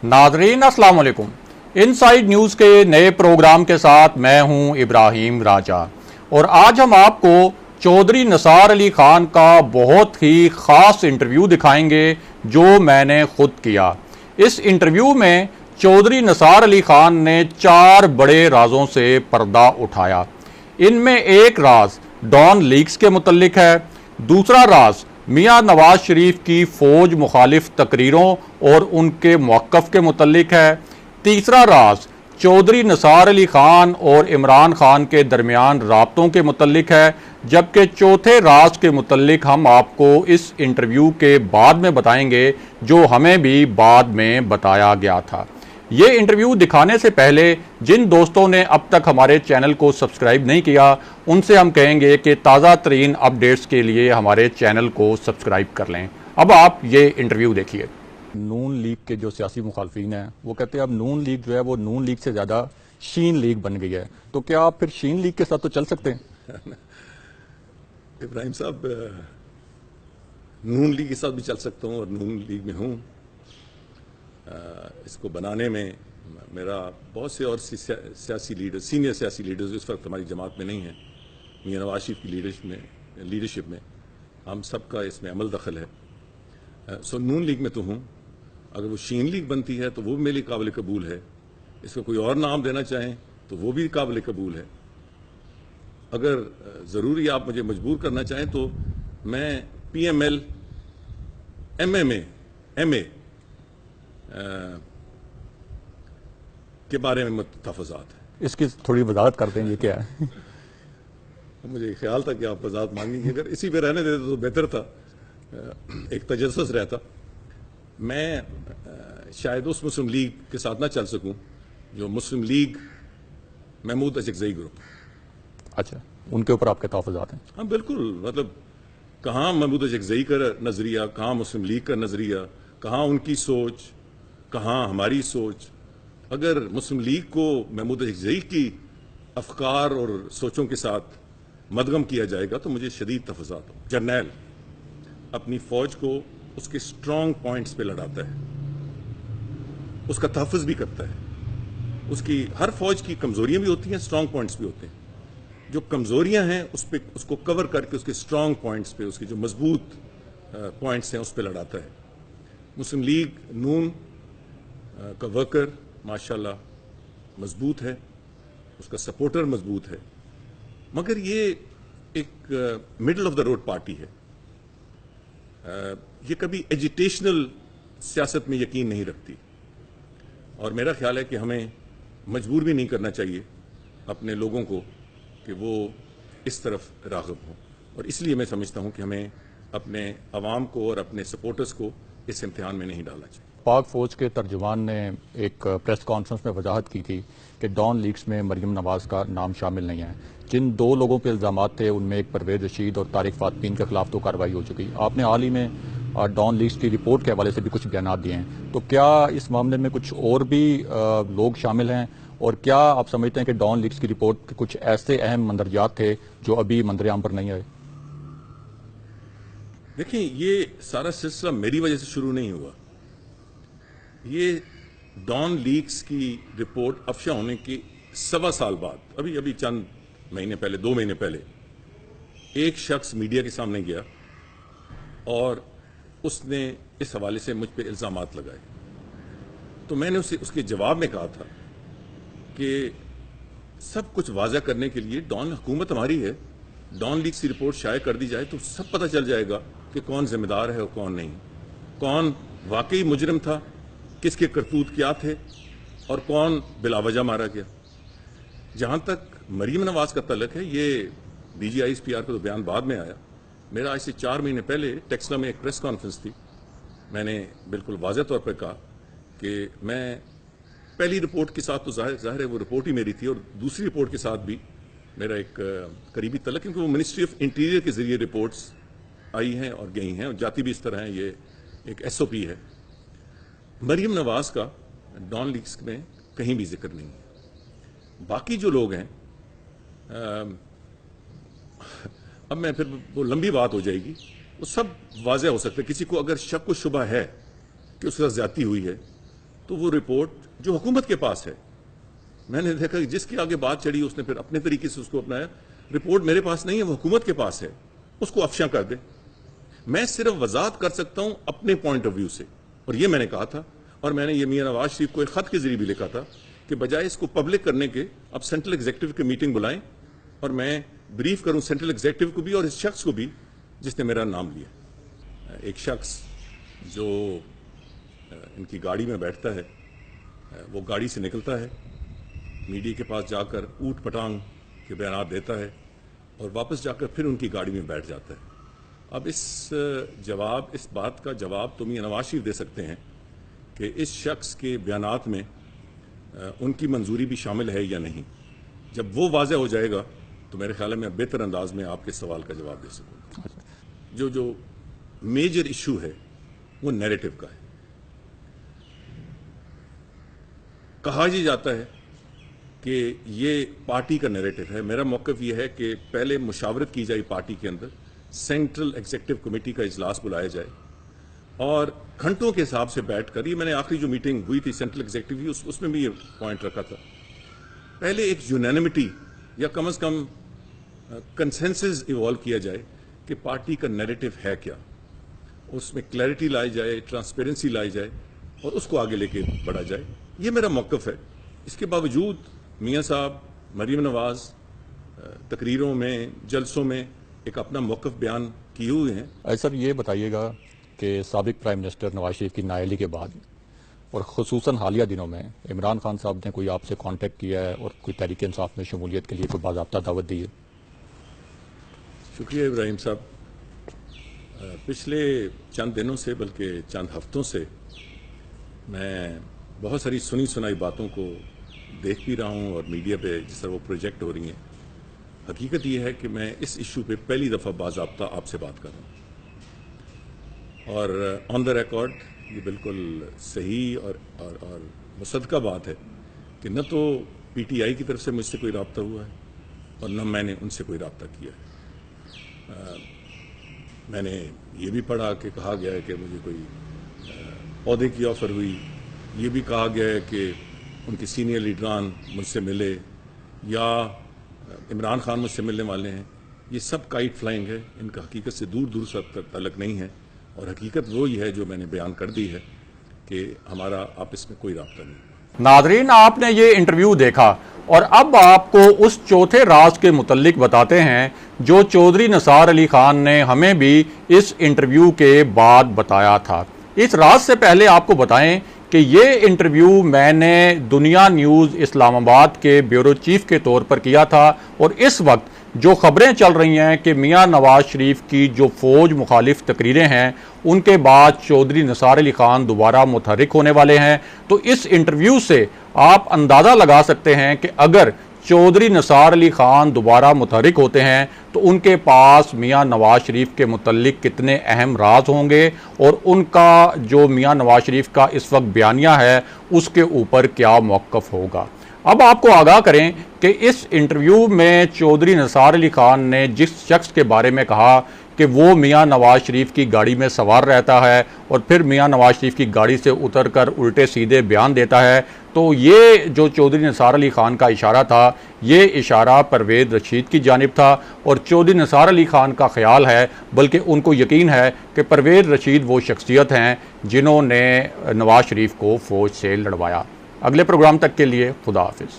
नाजरीन अस्सलाम वालेकुम। इनसाइड न्यूज़ के नए प्रोग्राम के साथ मैं हूं इब्राहिम राजा और आज हम आपको चौधरी निसार अली खान का बहुत ही ख़ास इंटरव्यू दिखाएंगे जो मैंने खुद किया। इस इंटरव्यू में चौधरी निसार अली खान ने 4 बड़े राजों से पर्दा उठाया। इनमें एक राज डॉन लीक्स के मुतल्लिक है, दूसरा राज मियां नवाज शरीफ की फौज मुखालिफ तकरीरों और उनके मौक़िफ़ के मुतल्लिक है, तीसरा राज चौधरी निसार अली खान और इमरान खान के दरमियान राब्तों के मुतल्लिक है, जबकि चौथे राज के मुतल्लिक हम आपको इस इंटरव्यू के बाद में बताएंगे जो हमें भी बाद में बताया गया था। ये इंटरव्यू दिखाने से पहले जिन दोस्तों ने अब तक हमारे चैनल को सब्सक्राइब नहीं किया उनसे हम कहेंगे कि ताज़ा तरीन अपडेट्स के लिए हमारे चैनल को सब्सक्राइब कर लें। अब आप ये इंटरव्यू देखिए। नून लीग के जो सियासी मुखालफीन हैं वो कहते हैं अब नून लीग जो है वो नून लीग से ज़्यादा शीन लीग बन गई है, तो क्या आप फिर शीन लीग के साथ तो चल सकते हैं? इब्राहिम साहब, नून लीग के साथ भी चल सकता हूँ और नून लीग में हूँ। इसको बनाने में मेरा बहुत से और सियासी लीडर, सीनियर सियासी लीडर्स इस वक्त हमारी जमात में नहीं हैं, मियां नवाज शरीफ की लीडरशिप में हम सबका इसमें अमल दखल है। सो नून लीग में तो हूँ। अगर वो शीन लीग बनती है तो वो मेरे लिए काबिल कबूल है। इसका कोई और नाम देना चाहें तो वो भी काबिल कबूल है। अगर ज़रूरी आप मुझे मजबूर करना चाहें तो मैं PML MA के बारे में मुतफ़ज़ात है। इसकी थोड़ी वजाहत करते हैं, ये क्या है? मुझे ख्याल था कि आप वजाहत मांगेंगे, अगर इसी पे रहने देते तो बेहतर था, एक तजस्सुस रहता। मैं शायद उस मुस्लिम लीग के साथ ना चल सकूं जो मुस्लिम लीग महमूद अशरकज़ई ग्रुप। अच्छा, उनके ऊपर आपके तहफ़्फ़ुज़ात हैं? हाँ बिल्कुल, मतलब कहाँ महमूद अशरकज़ई का नज़रिया, कहाँ मुस्लिम लीग का नज़रिया, कहाँ उनकी सोच, कहाँ हमारी सोच। अगर मुस्लिम लीग को महमूद अशरकज़ई की अफकार और सोचों के साथ मदगम किया जाएगा तो मुझे शदीद तफ़ज़ात हो। जर्नैल अपनी फ़ौज को उसके स्ट्रॉन्ग पॉइंट्स पे लड़ाता है, उसका तहफ़्फ़ुज़ भी करता है। उसकी हर फ़ौज की कमज़ोरियाँ भी होती हैं, स्ट्रॉन्ग पॉइंट्स भी होते हैं। जो कमज़ोरियाँ हैं उसको कवर करके उसके स्ट्रॉन्ग पॉइंट्स पे, उसके जो मजबूत पॉइंट्स हैं उस पर लड़ाता है। मुस्लिम लीग नून का वर्कर माशाल्लाह मजबूत है, उसका सपोर्टर मजबूत है, मगर ये एक middle of the road party है। ये कभी एजिटेशनल सियासत में यकीन नहीं रखती और मेरा ख्याल है कि हमें मजबूर भी नहीं करना चाहिए अपने लोगों को कि वो इस तरफ राग़िब हों। और इसलिए मैं समझता हूं कि हमें अपने अवाम को और अपने सपोर्टर्स को इस इम्तिहान में नहीं डालना चाहिए। पाक फौज के तर्जुमान ने एक प्रेस कॉन्फ्रेंस में वजाहत की थी कि डॉन लीक्स में मरियम नवाज का नाम शामिल नहीं है। जिन 2 लोगों पे इल्ज़ामात थे उनमें एक परवेज़ रशीद और तारिक फातमीन के खिलाफ तो कार्रवाई हो चुकी। आपने हाल ही में डॉन लीक्स की रिपोर्ट के हवाले से भी कुछ बयान दिए हैं, तो क्या इस मामले में कुछ और भी लोग शामिल हैं और क्या आप समझते हैं कि डॉन लीक्स की रिपोर्ट के कुछ ऐसे अहम मंदरजात थे जो अभी मंजर-ए-आम पर नहीं आए? देखिए, ये सारा सिलसिला मेरी वजह से शुरू नहीं हुआ। ये डॉन लीक्स की रिपोर्ट अफशा होने के 1.25 साल बाद, अभी चंद महीने पहले, 2 महीने पहले, एक शख्स मीडिया के सामने गया और उसने इस हवाले से मुझ पे इल्ज़ामात लगाए। तो मैंने उसके जवाब में कहा था कि सब कुछ वाज़ा करने के लिए डॉन हुकूमत हमारी है, डॉन लीक्स की रिपोर्ट शाये कर दी जाए तो सब पता चल जाएगा कि कौन जिम्मेदार है और कौन नहीं, कौन वाकई मुजरिम था, किसके करतूत क्या थे और कौन बिलावजह मारा गया। जहां तक मरीम नवाज का तल्लक है, ये DGISPR का तो बयान बाद में आया। मेरा आज से 4 महीने पहले टेक्सला में एक प्रेस कॉन्फ्रेंस थी। मैंने बिल्कुल वाज़ेह तौर पर कहा कि मैं पहली रिपोर्ट के साथ तो जाहिर है वो रिपोर्ट ही मेरी थी और दूसरी रिपोर्ट के साथ भी मेरा एक करीबी तल्लक, क्योंकि वो मिनिस्ट्री ऑफ इंटीरियर के जरिए रिपोर्ट्स आई हैं और गई हैं और जाती भी इस तरह हैं। ये एक SOP है। मरीम नवाज का डॉन लीक्स में कहीं भी जिक्र नहीं है। बाकी जो लोग हैं, अब मैं फिर वो लंबी बात हो जाएगी, वो सब वाज़ेह हो सकता है। किसी को अगर शक व शुबा है कि उसके साथ ज्यादती हुई है تو وہ رپورٹ جو حکومت کے پاس ہے، میں نے دیکھا کہ جس کی آگے بات چڑھی اس نے پھر اپنے طریقے سے اس کو اپنایا. رپورٹ میرے پاس نہیں ہے، وہ حکومت کے پاس ہے، اس کو افشاں کر دے. میں صرف وضاحت کر سکتا ہوں اپنے پوائنٹ آف ویو سے، اور یہ میں نے کہا تھا، اور میں نے یہ میاں نواز شریف کو ایک خط کے ذریعے بھی لکھا تھا کہ بجائے اس کو پبلک کرنے کے اب سینٹرل ایگزیکٹو کی میٹنگ بلائیں اور میں بریف کروں سینٹرل ایگزیکٹو کو بھی اور اس شخص کو بھی جس نے میرا نام لیا. ایک شخص جو ان کی گاڑی میں بیٹھتا ہے، وہ گاڑی سے نکلتا ہے، میڈیا کے پاس جا کر اوٹ پٹانگ کے بیانات دیتا ہے اور واپس جا کر پھر ان کی گاڑی میں بیٹھ جاتا ہے. اب اس بات کا جواب تو میاں نواز شریف دے سکتے ہیں کہ اس شخص کے بیانات میں ان کی منظوری بھی شامل ہے یا نہیں. جب وہ واضح ہو جائے گا تو میرے خیال میں بہتر انداز میں آپ کے سوال کا جواب دے سکوں گا. جو میجر ایشو ہے وہ نیریٹو کا ہے. کہا جی جاتا ہے کہ یہ پارٹی کا نیریٹو ہے. میرا موقف یہ ہے کہ پہلے مشاورت کی جائے پارٹی کے اندر، سینٹرل ایگزیکٹو کمیٹی کا اجلاس بلایا جائے اور گھنٹوں کے حساب سے بیٹھ کر، یہ میں نے آخری جو میٹنگ ہوئی تھی سینٹرل ایگزیکٹو کی اس میں بھی یہ پوائنٹ رکھا تھا، پہلے ایک یونینمٹی یا کم از کم کنسنسس ایوالو کیا جائے کہ پارٹی کا نیریٹو ہے کیا، اس میں کلیئرٹی لائی جائے، ٹرانسپیرنسی لائی جائے اور اس کو آگے لے کے بڑھا جائے. یہ میرا موقف ہے. اس کے باوجود میاں صاحب، مریم نواز تقریروں میں، جلسوں میں ایک اپنا موقف بیان کیے ہوئے ہیں. سر یہ بتائیے گا کہ سابق پرائم منسٹر نواز شریف کی نااہلی کے بعد اور خصوصاً حالیہ دنوں میں عمران خان صاحب نے کوئی آپ سے کانٹیکٹ کیا ہے اور کوئی تحریک انصاف میں شمولیت کے لیے کوئی باضابطہ دعوت دی ہے؟ شکریہ ابراہیم صاحب. پچھلے چند دنوں سے بلکہ چند ہفتوں سے میں بہت ساری سنی سنائی باتوں کو دیکھ بھی رہا ہوں اور میڈیا پہ جس طرح وہ پروجیکٹ ہو رہی ہیں. حقیقت یہ ہے کہ میں اس ایشو پہ پہلی دفعہ باضابطہ آپ سے بات کر رہا ہوں اور آن دا ریکارڈ یہ بالکل صحیح اور مصدقہ بات ہے کہ نہ تو پی ٹی آئی کی طرف سے مجھ سے کوئی رابطہ ہوا ہے اور نہ میں نے ان سے کوئی رابطہ کیا ہے. میں نے یہ بھی پڑھا کہ کہا گیا ہے کہ مجھے کوئی عہدے کی آفر ہوئی، یہ بھی کہا گیا ہے کہ ان کے سینئر لیڈران مجھ سے ملے یا عمران خان مجھ سے ملنے والے ہیں. یہ سب کائٹ فلائنگ ہے، ان کا حقیقت سے دور دور سے تعلق نہیں ہے اور حقیقت وہی ہے جو میں نے بیان کر دی ہے کہ ہمارا آپس میں کوئی رابطہ نہیں. ناظرین، آپ نے یہ انٹرویو دیکھا اور اب آپ کو اس چوتھے راز کے متعلق بتاتے ہیں جو چودھری نثار علی خان نے ہمیں بھی اس انٹرویو کے بعد بتایا تھا. اس راز سے پہلے آپ کو بتائیں کہ یہ انٹرویو میں نے دنیا نیوز اسلام آباد کے بیورو چیف کے طور پر کیا تھا اور اس وقت جو خبریں چل رہی ہیں کہ میاں نواز شریف کی جو فوج مخالف تقریریں ہیں ان کے بعد چودھری نثار علی خان دوبارہ متحرک ہونے والے ہیں، تو اس انٹرویو سے آپ اندازہ لگا سکتے ہیں کہ اگر چودھری نثار علی خان دوبارہ متحرک ہوتے ہیں تو ان کے پاس میاں نواز شریف کے متعلق کتنے اہم راز ہوں گے اور ان کا جو میاں نواز شریف کا اس وقت بیانیہ ہے اس کے اوپر کیا موقف ہوگا. اب آپ کو آگاہ کریں کہ اس انٹرویو میں چودھری نثار علی خان نے جس شخص کے بارے میں کہا کہ وہ میاں نواز شریف کی گاڑی میں سوار رہتا ہے اور پھر میاں نواز شریف کی گاڑی سے اتر کر الٹے سیدھے بیان دیتا ہے، تو یہ جو چودھری نثار علی خان کا اشارہ تھا یہ اشارہ پرویز رشید کی جانب تھا اور چودھری نثار علی خان کا خیال ہے، بلکہ ان کو یقین ہے کہ پرویز رشید وہ شخصیت ہیں جنہوں نے نواز شریف کو فوج سے لڑوایا. اگلے پروگرام تک کے لیے خدا حافظ.